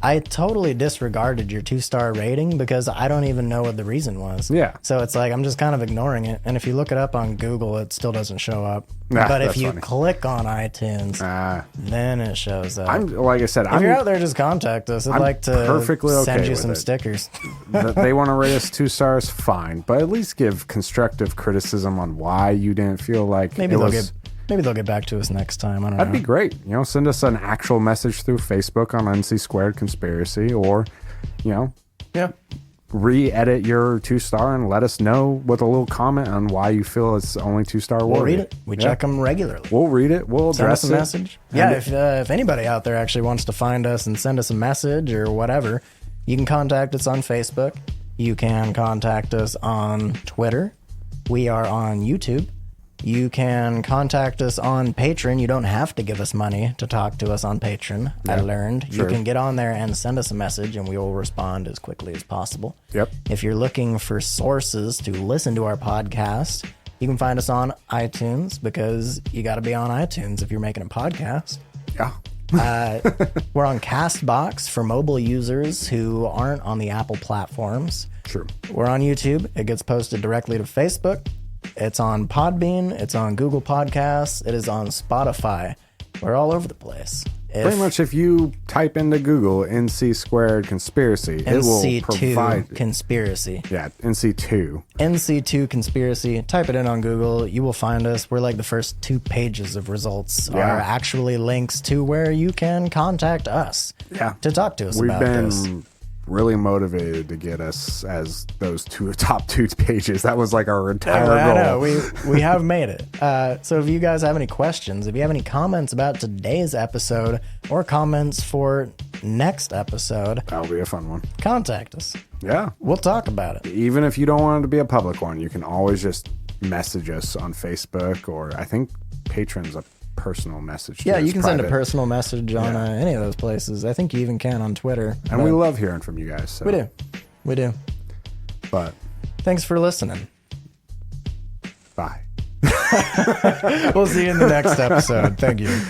I totally disregarded your 2-star rating because I don't even know what the reason was. Yeah. So it's like I'm just kind of ignoring it. And if you look it up on Google, it still doesn't show up. But if you click on iTunes, then it shows up. Like I said, if you're out there, just contact us. I'd like to perfectly send you some stickers. They want to rate us 2 stars, fine. But at least give constructive criticism on why you didn't feel like Maybe they'll get back to us next time. I don't know. That'd be great. Send us an actual message through Facebook on NC Squared Conspiracy, or, re-edit your 2-star and let us know with a little comment on why you feel it's only 2-star worthy. We'll read it. We check them regularly. We'll read it. We'll address send us a message. Yeah, if anybody out there actually wants to find us and send us a message or whatever, you can contact us on Facebook. You can contact us on Twitter. We are on YouTube. You can contact us on Patreon. You don't have to give us money to talk to us on Patreon. Yeah, I learned. Sure. You can get on there and send us a message, and we will respond as quickly as possible. Yep. If you're looking for sources to listen to our podcast, you can find us on iTunes, because you got to be on iTunes if you're making a podcast. Yeah. We're on Castbox for mobile users who aren't on the Apple platforms. True. We're on YouTube. It gets posted directly to Facebook. It's on Podbean. It's on Google Podcasts. It is on Spotify. We're all over the place. Pretty much, if you type into Google NC Squared Conspiracy, it will provide Conspiracy. Yeah, NC2. NC2 Conspiracy. Type it in on Google. You will find us. We're like the first 2 pages of results are actually links to where you can contact us. Yeah. To talk to us about this. We've been really motivated to get us as those top 2 pages. That was like our entire goal. I know. We have made it. So if you guys have any questions, if you have any comments about today's episode or comments for next episode, that'll be a fun one. Contact us. Yeah. We'll talk about it. Even if you don't want it to be a public one, you can always just message us on Facebook, or I think Patreon's a personal message. Yeah, you can send a personal message on any of those places. I think you even can on Twitter. And we love hearing from you guys. So. We do. But thanks for listening. Bye. We'll see you in the next episode. Thank you.